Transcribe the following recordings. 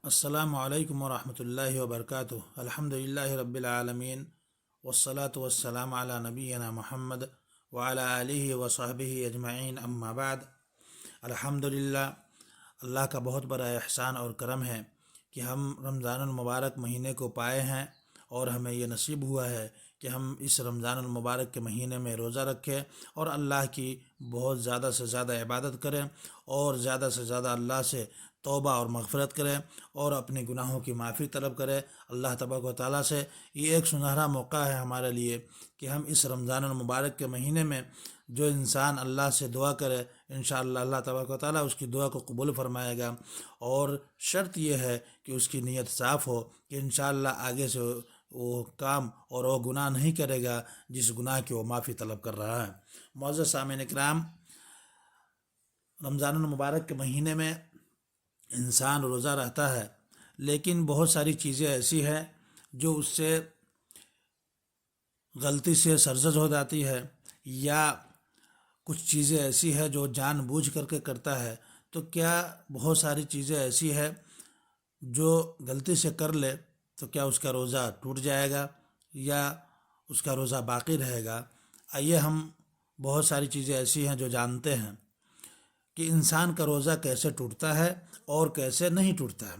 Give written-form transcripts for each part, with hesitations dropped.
السلام علیکم ورحمۃ اللہ وبرکاتہ۔ الحمد للہ رب العالمین والصلاة والسلام علی نبینا محمد وعلی آلہ وصحبہ اجمعین، اما بعد۔ الحمد للہ، اللہ کا بہت بڑا احسان اور کرم ہے کہ ہم رمضان المبارک مہینے کو پائے ہیں اور ہمیں یہ نصیب ہوا ہے کہ ہم اس رمضان المبارک کے مہینے میں روزہ رکھیں اور اللہ کی بہت زیادہ سے زیادہ عبادت کریں اور زیادہ سے زیادہ اللہ سے توبہ اور مغفرت کریں اور اپنے گناہوں کی معافی طلب کریں اللہ تبارک و تعالیٰ سے۔ یہ ایک سنہرا موقع ہے ہمارے لیے کہ ہم اس رمضان المبارک کے مہینے میں جو انسان اللہ سے دعا کرے، انشاءاللہ اللہ تبارک و تعالیٰ اس کی دعا کو قبول فرمائے گا، اور شرط یہ ہے کہ اس کی نیت صاف ہو کہ انشاءاللہ آگے سے وہ کام اور وہ گناہ نہیں کرے گا جس گناہ کی وہ معافی طلب کر رہا ہے۔ معزز سامعین کرام، رمضان المبارک کے مہینے میں انسان روزہ رہتا ہے، لیکن بہت ساری چیزیں ایسی ہیں جو اس سے غلطی سے سرزد ہو جاتی ہے، یا کچھ چیزیں ایسی ہیں جو جان بوجھ کر کے کرتا ہے۔ تو کیا بہت ساری چیزیں ایسی ہیں جو غلطی سے کر لے تو کیا اس کا روزہ ٹوٹ جائے گا یا اس کا روزہ باقی رہے گا؟ آئیے ہم بہت ساری چیزیں ایسی ہیں جو جانتے ہیں کہ انسان کا روزہ کیسے ٹوٹتا ہے اور کیسے نہیں ٹوٹتا ہے۔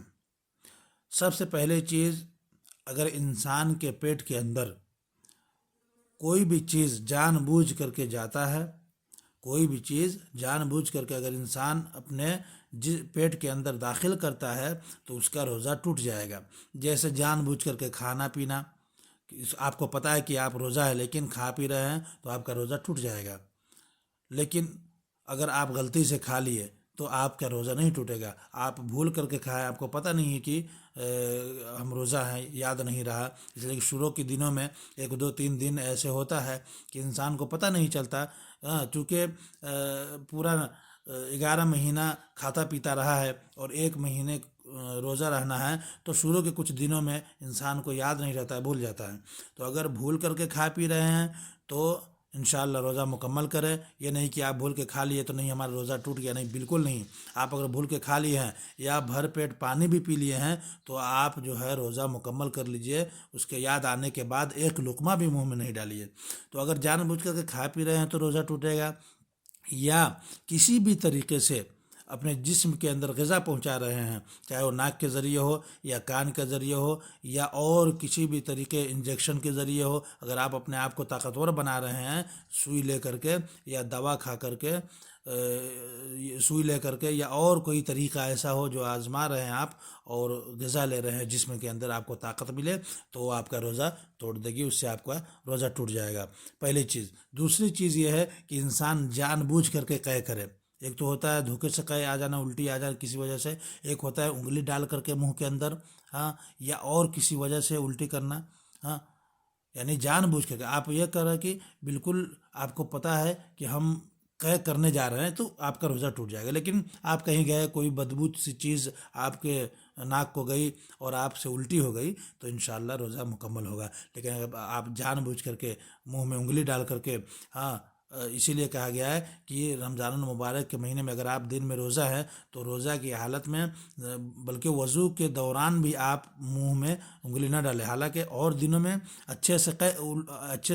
سب سے پہلے چیز، اگر انسان کے پیٹ کے اندر کوئی بھی چیز جان بوجھ کر کے جاتا ہے، کوئی بھی چیز جان بوجھ کر کے اگر انسان اپنے پیٹ کے اندر داخل کرتا ہے تو اس کا روزہ ٹوٹ جائے گا۔ جیسے جان بوجھ کر کے کھانا پینا، آپ کو پتہ ہے کہ آپ روزہ ہے لیکن کھا پی رہے ہیں تو آپ کا روزہ ٹوٹ جائے گا۔ لیکن اگر آپ غلطی سے کھا لیے تو آپ کا روزہ نہیں ٹوٹے گا۔ آپ بھول کر کے کھائے، آپ کو پتہ نہیں ہے کہ ہم روزہ ہیں، یاد نہیں رہا، اس لیے کہ شروع کے دنوں میں 1 2 3 دن ایسے ہوتا ہے کہ انسان کو پتہ نہیں چلتا، چونکہ پورا 11 مہینہ کھاتا پیتا رہا ہے اور 1 مہینے روزہ رہنا ہے، تو شروع کے کچھ دنوں میں انسان کو یاد نہیں رہتا ہے، بھول جاتا ہے۔ تو اگر بھول کر کے کھا پی رہے ہیں تو انشاءاللہ روزہ مکمل کریں۔ یہ نہیں کہ آپ بھول کے کھا لیے تو نہیں ہمارا روزہ ٹوٹ گیا، نہیں، بالکل نہیں۔ آپ اگر بھول کے کھا لیے ہیں یا بھر پیٹ پانی بھی پی لیے ہیں تو آپ جو ہے روزہ مکمل کر لیجئے، اس کے یاد آنے کے بعد ایک لقمہ بھی منہ میں نہیں ڈالیے۔ تو اگر جان بوجھ کر کے کھا پی رہے ہیں تو روزہ ٹوٹے گا، یا کسی بھی طریقے سے اپنے جسم کے اندر غذا پہنچا رہے ہیں، چاہے وہ ناک کے ذریعے ہو یا کان کے ذریعے ہو یا اور کسی بھی طریقے انجیکشن کے ذریعے ہو، اگر آپ اپنے آپ کو طاقتور بنا رہے ہیں سوئی لے کر کے یا دوا کھا کر کے، سوئی لے کر کے، یا اور کوئی طریقہ ایسا ہو جو آزما رہے ہیں آپ اور غذا لے رہے ہیں جسم کے اندر آپ کو طاقت ملے، تو وہ آپ کا روزہ توڑ دے گی، اس سے آپ کا روزہ ٹوٹ جائے گا، پہلی چیز۔ دوسری چیز یہ ہے کہ انسان جان بوجھ کر کے قے کرے۔ ایک تو ہوتا ہے دھوکے سے قے آ جانا، الٹی آ جانا کسی وجہ سے، ایک ہوتا ہے انگلی ڈال کر کے منہ کے اندر، یا اور کسی وجہ سے الٹی کرنا، یعنی جان بوجھ کر کے آپ یہ کر رہے کہ بالکل آپ کو پتہ ہے کہ ہم قے کرنے جا رہے ہیں تو آپ کا روزہ ٹوٹ جائے گا، لیکن آپ کہیں گئے، کوئی بدبو سی چیز آپ کے ناک کو گئی اور آپ سے الٹی ہو گئی تو انشاءاللہ روزہ مکمل ہوگا۔ لیکن اگر آپ جان بوجھ کر کے منہ میں انگلی ڈال کر کے، اسی لیے کہا گیا ہے کہ رمضان المبارک کے مہینے میں اگر آپ دن میں روزہ ہے تو روزہ کی حالت میں بلکہ وضو کے دوران بھی آپ منہ میں انگلی نہ ڈالیں، حالانکہ اور دنوں میں اچھے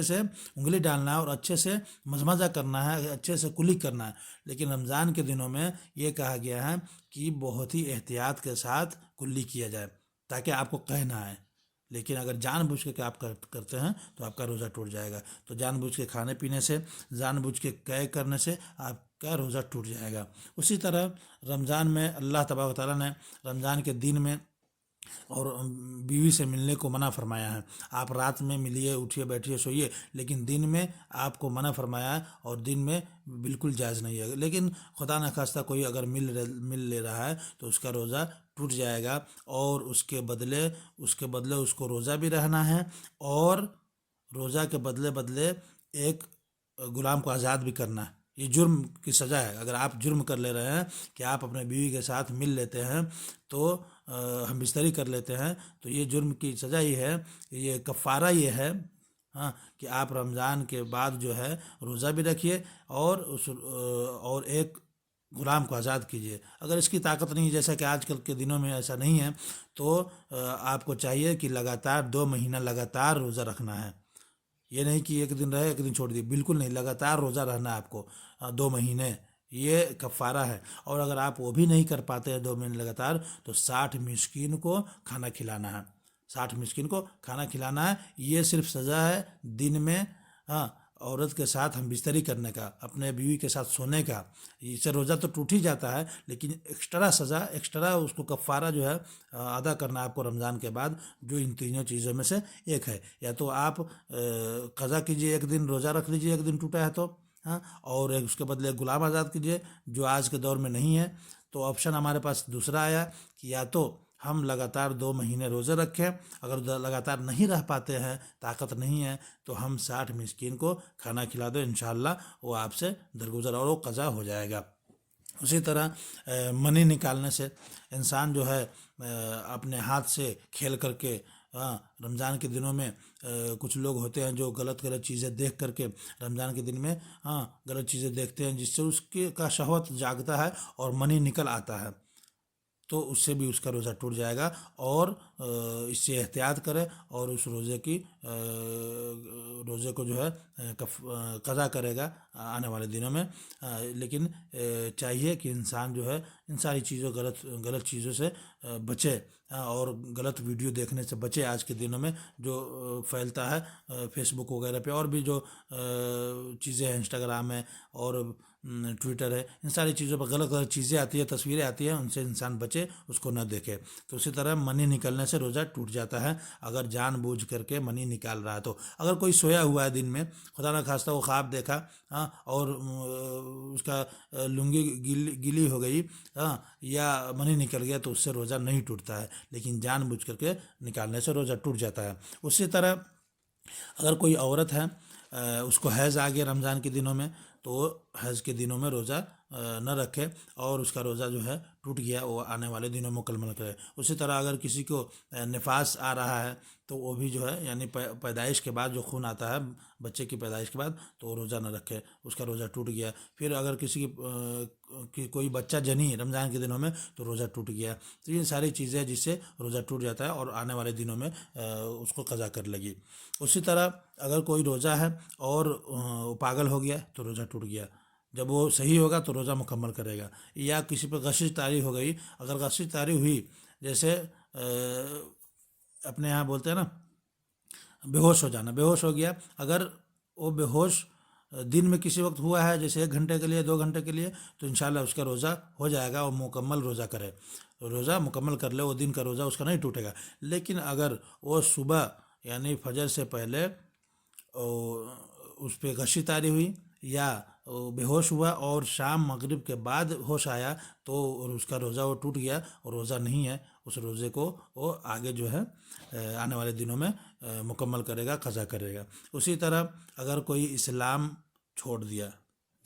سے انگلی ڈالنا ہے اور اچھے سے مزمزہ کرنا ہے، اچھے سے کلی کرنا ہے، لیکن رمضان کے دنوں میں یہ کہا گیا ہے کہ بہت ہی احتیاط کے ساتھ کلی کیا جائے تاکہ آپ کو قے نہ آئے۔ لیکن اگر جان بوجھ کے آپ کرتے ہیں تو آپ کا روزہ ٹوٹ جائے گا۔ تو جان بوجھ کے کھانے پینے سے، جان بوجھ کے قے کرنے سے آپ کا روزہ ٹوٹ جائے گا۔ اسی طرح رمضان میں اللہ تبارک و تعالیٰ نے رمضان کے دن میں اور بیوی سے ملنے کو منع فرمایا ہے۔ آپ رات میں ملیے، اٹھیے، بیٹھیے، سوئیے، لیکن دن میں آپ کو منع فرمایا ہے اور دن میں بالکل جائز نہیں ہے۔ لیکن خدا نخواستہ کوئی اگر مل لے رہا ہے تو اس کا روزہ ٹوٹ جائے گا، اور اس کے بدلے اس کو روزہ بھی رہنا ہے، اور روزہ کے بدلے ایک غلام کو آزاد بھی کرنا ہے۔ یہ جرم کی سزا ہے۔ اگر آپ جرم کر لے رہے ہیں کہ آپ اپنے بیوی کے ساتھ مل لیتے ہیں تو ہم بستری کر لیتے ہیں، تو یہ جرم کی سزا ہی ہے، یہ کفارہ یہ ہے کہ آپ رمضان کے بعد جو ہے روزہ بھی رکھیے اور ایک غلام کو آزاد کیجیے۔ اگر اس کی طاقت نہیں ہے، جیسا کہ آج کل کے دنوں میں ایسا نہیں ہے، تو آپ کو چاہیے کہ لگاتار 2 مہینہ لگاتار روزہ رکھنا ہے۔ یہ نہیں کہ ایک دن رہے ایک دن چھوڑ دیے، بالکل نہیں، لگاتار روزہ رہنا ہے آپ کو 2 مہینے، یہ کفارہ ہے۔ اور اگر آپ وہ بھی نہیں کر پاتے ہیں 2 مہینے لگاتار، تو 60 مسکین کو کھانا کھلانا ہے، 60 مسکین کو کھانا کھلانا ہے۔ یہ صرف سزا ہے دن میں عورت کے ساتھ ہم بستری کرنے کا، اپنے بیوی کے ساتھ سونے کا، اس سے روزہ تو ٹوٹ ہی جاتا ہے، لیکن ایکسٹرا سزا، ایکسٹرا اس کو کفارہ جو ہے ادا کرنا آپ کو رمضان کے بعد، جو ان تینوں چیزوں میں سے ایک ہے۔ یا تو آپ قضا کیجئے، ایک دن روزہ رکھ لیجئے ایک دن ٹوٹا ہے تو، اور اس کے بدلے غلام آزاد کیجئے، جو آج کے دور میں نہیں ہے۔ تو آپشن ہمارے پاس دوسرا آیا کہ یا تو ہم لگاتار 2 مہینے روزے رکھیں، اگر لگاتار نہیں رہ پاتے ہیں، طاقت نہیں ہے، تو ہم 60 مسکین کو کھانا کھلا دو، انشاءاللہ وہ آپ سے درگزر اور وہ قضا ہو جائے گا۔ اسی طرح منی نکالنے سے انسان جو ہے اپنے ہاتھ سے کھیل کر کے، رمضان کے دنوں میں کچھ لوگ ہوتے ہیں جو غلط چیزیں دیکھ کر کے رمضان کے دن میں غلط چیزیں دیکھتے ہیں، جس سے اس کا شہوت جاگتا ہے اور منی نکل آتا ہے، تو اس سے بھی اس کا روزہ ٹوٹ جائے گا۔ اور اس سے احتیاط کرے اور اس روزے کو جو ہے قضا کرے گا آنے والے دنوں میں۔ لیکن چاہیے کہ انسان جو ہے ان ساری چیزوں غلط چیزوں سے بچے، اور غلط ویڈیو دیکھنے سے بچے۔ آج کے دنوں میں جو پھیلتا ہے فیس بک وغیرہ پہ، اور بھی جو چیزیں ہیں، انسٹاگرام ہے اور ٹویٹر ہے، ان ساری چیزوں پر غلط چیزیں آتی ہیں، تصویریں آتی ہیں، ان سے انسان بچے، اس کو نہ دیکھے۔ تو اسی طرح منی نکلنے سے روزہ ٹوٹ جاتا ہے، اگر جان بوجھ کر کے منی نکال رہا ہے تو۔ اگر کوئی سویا ہوا ہے دن میں، خدا نہ خواستہ وہ خواب دیکھا اور اس کا لنگی گیلی ہو گئی یا منی نکل گیا، تو اس سے روزہ نہیں ٹوٹتا ہے، لیکن جان بوجھ کر کے نکالنے سے روزہ ٹوٹ جاتا ہے۔ اسی طرح اگر کوئی عورت ہے، اس کو حیض آ گیا رمضان کے دنوں میں، تو وہ حیض کے دنوں میں روزہ نہ رکھے، اور اس کا روزہ جو ہے ٹوٹ گیا، وہ آنے والے دنوں میں مکمل کرے۔ اسی طرح اگر کسی کو نفاس آ رہا ہے، تو وہ بھی جو ہے یعنی پیدائش کے بعد جو خون آتا ہے بچے کی پیدائش کے بعد، تو وہ روزہ نہ رکھے، اس کا روزہ ٹوٹ گیا۔ پھر اگر کسی کی کوئی بچہ جنی رمضان کے دنوں میں، تو روزہ ٹوٹ گیا۔ تو یہ ساری چیزیں جس سے روزہ ٹوٹ جاتا ہے اور آنے والے دنوں میں اس کو قضا کر لگی۔ اسی طرح اگر کوئی روزہ ہے اور وہ پاگل ہو گیا، تو روزہ ٹوٹ گیا۔ جب وہ صحیح ہوگا تو روزہ مکمل کرے گا۔ یا کسی پہ غشش طاری ہو گئی، اگر غشش طاری ہوئی، جیسے اپنے یہاں بولتے ہیں نا بے ہوش ہو جانا، بے ہوش ہو گیا، اگر وہ بے ہوش دن میں کسی وقت ہوا ہے، جیسے 1 گھنٹے کے لیے 2 گھنٹے کے لیے، تو انشاءاللہ اس کا روزہ ہو جائے گا، اور مکمل روزہ کرے، روزہ مکمل کر لے، وہ دن کا روزہ اس کا نہیں ٹوٹے گا۔ لیکن اگر وہ صبح یعنی فجر سے پہلے اس پہ غشی طاری ہوئی، یا بے ہوش ہوا اور شام مغرب کے بعد ہوش آیا، تو اس کا روزہ وہ ٹوٹ گیا، اور روزہ نہیں ہے، اس روزے کو وہ آگے جو ہے آنے والے دنوں میں مکمل کرے گا، قضا کرے گا۔ اسی طرح اگر کوئی اسلام چھوڑ دیا،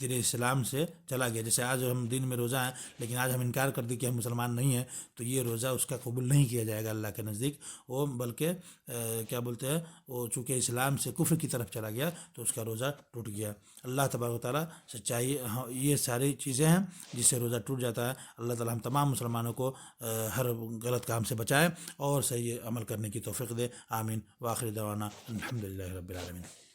دین اسلام سے چلا گیا، جیسے آج ہم دن میں روزہ ہیں، لیکن آج ہم انکار کر دی کہ ہم مسلمان نہیں ہیں، تو یہ روزہ اس کا قبول نہیں کیا جائے گا اللہ کے نزدیک، وہ بلکہ کیا بولتے ہیں، وہ چونکہ اسلام سے کفر کی طرف چلا گیا، تو اس کا روزہ ٹوٹ گیا۔ اللہ تبارک و تعالیٰ سے چاہیے، یہ ساری چیزیں ہیں جس سے روزہ ٹوٹ جاتا ہے۔ اللہ تعالیٰ ہم تمام مسلمانوں کو ہر غلط کام سے بچائے اور صحیح عمل کرنے کی توفیق دے، آمین۔ وآخر دعوانا الحمدللہ رب العالمین۔